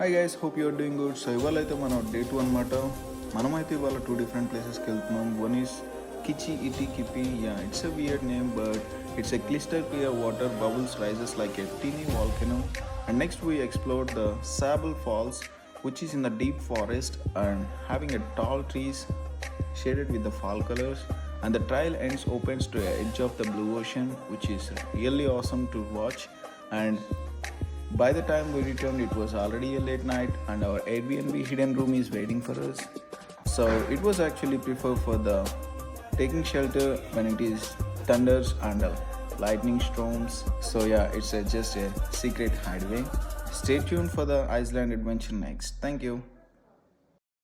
Hi guys, hope you're doing good. So ఇవాళ అయితే మనం డే 2 అనమాట. మనమైతే ఇవాళ 2 డిఫరెంట్ ప్లేసెస్కి వెళ్తున్నాం. One is Kitch-iti-Kipi. Yeah, it's a weird name, but it's a crystal clear water bubbles rises like a teeny volcano. And next we explored the Sable Falls, which is in the deep forest and having a tall trees shaded with the fall colors. And the trail ends opens to the edge of the blue ocean, which is really awesome to watch. And by the time we returned, it was already a late night, and our Airbnb hidden room is waiting for us. So it was actually preferred for the taking shelter when it is thunders and lightning storms. So yeah, it's just a secret hideaway. Stay tuned for the Iceland adventure next. Thank you.